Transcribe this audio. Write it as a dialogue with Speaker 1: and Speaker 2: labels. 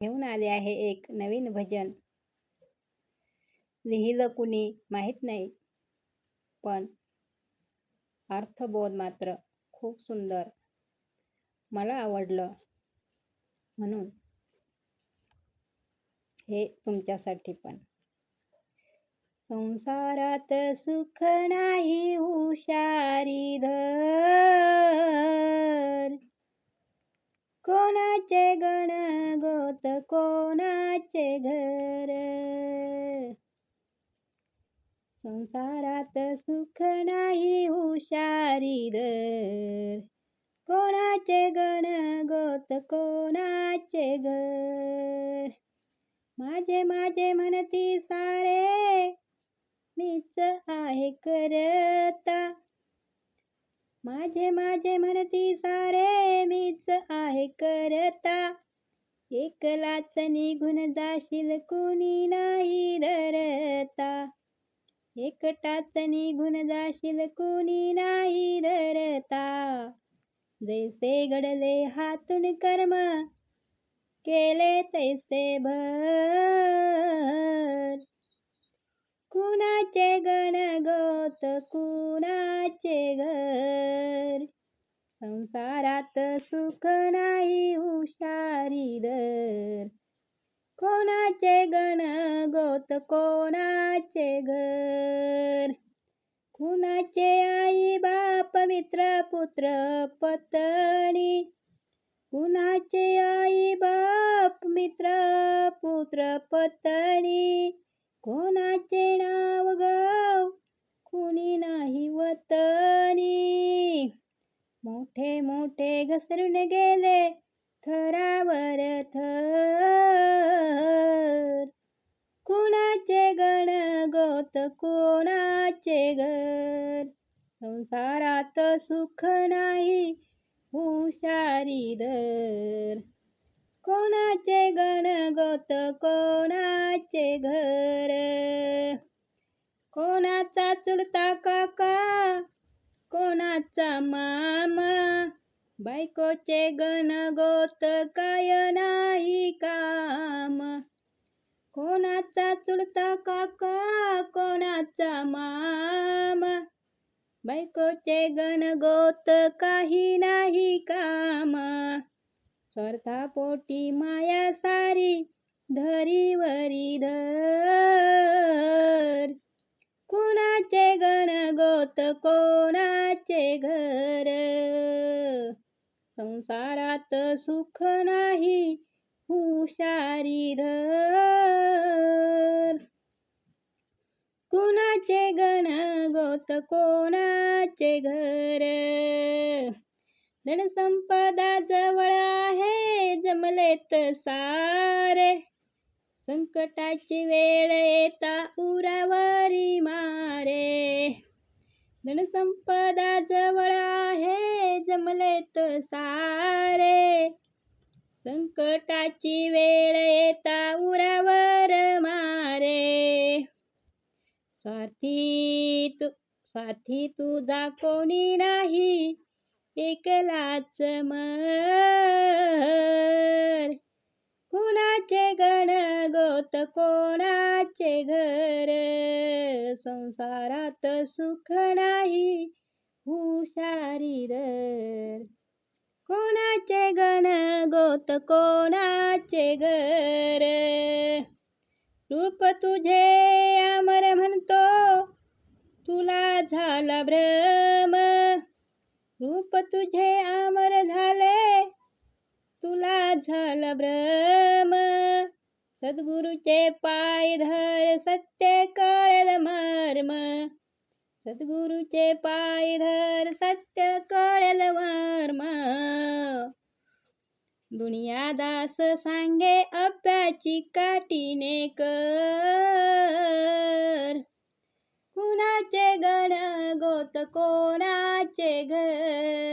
Speaker 1: घेऊन आले आहे एक नवीन भजन. लिहिलं कुणी माहीत नाही, पण अर्थबोध मात्र खूप सुंदर. मला आवडलं म्हणून हे तुमच्यासाठी पण. संसारात सुख नाही हुशारी धर, कोणाचे गणगोत कोणाचे घर. संसारात सुख नाही हुशारी धर, कोणाचे गणगोत कोणाचे घर. माझे माझे म्हणती सारे मीच आहे करता, माझे माझे म्हणती सारे मीच आहे करता. एकलाच निघून जाशील कुणी नाही धरता, एकटाच निघून जाशील कुणी नाही धरता. जैसे घडले हातून कर्म केले तैसे भर, कुणाचे गणगोत कुणाचे घर. संसारात सुख नाही हुशारी धर, कोणाचे गणगोत कोणाचे घर. कुणाचे आई बाप मित्र पुत्र पत्नी, कुणाचे आई बाप मित्र पुत्र पत्नी. कोणाचे नाव गाव कुणी नाही वतनी, मोठे मोठे घसरून गेले थरावर थर. कुणाचे गणगोत कोणाचे घर. संसारात सुख नाही हुशारी धर, कोणाचे गणगोत कोणाचे घर. कोणाचा चुलता काका कोणाचा मामा, बायकोचे गणगोत काय नाही काम. कोणाचा चुलता काका कोणाचा मामा, बायकोचे गणगोत काही नाही काम. स्वार्थापोटी माया सारी धरीवरी धर, कुणाचे गणगोत कोणाचे घर. संसारात सुख नाही हुशारी धर, कुणाचे गणगोत कोणाचे घर. धनसंपदा जवळ आहे जमलेत सारे, संकटाची वेळ येता उरावरी मारे. धनसंपदा जवळ आहे जमलेत सारे, संकटाची वेळ येता उरावर मारे. साथी तुझा कोणी नाही एकलाच मर, कुणाचे गणगोत कोणाचे घर. संसारात सुख नाही हुशारी धर, कोणाचे गणगोत कोणाचे घर. रूप तुझे अमर म्हणतो तुला झाला भ्रम, रूप तुझे अमर झाले तुला झाला भ्रम. सद्गुरूचे पाय धर सत्य कळेल मर्म, सद्गुरूचे पाय धर सत्य कळेल मर्म. दुनियादास सांगे अभ्याची काठीने कर, कुणाचे गणगोत कोणाचे घर.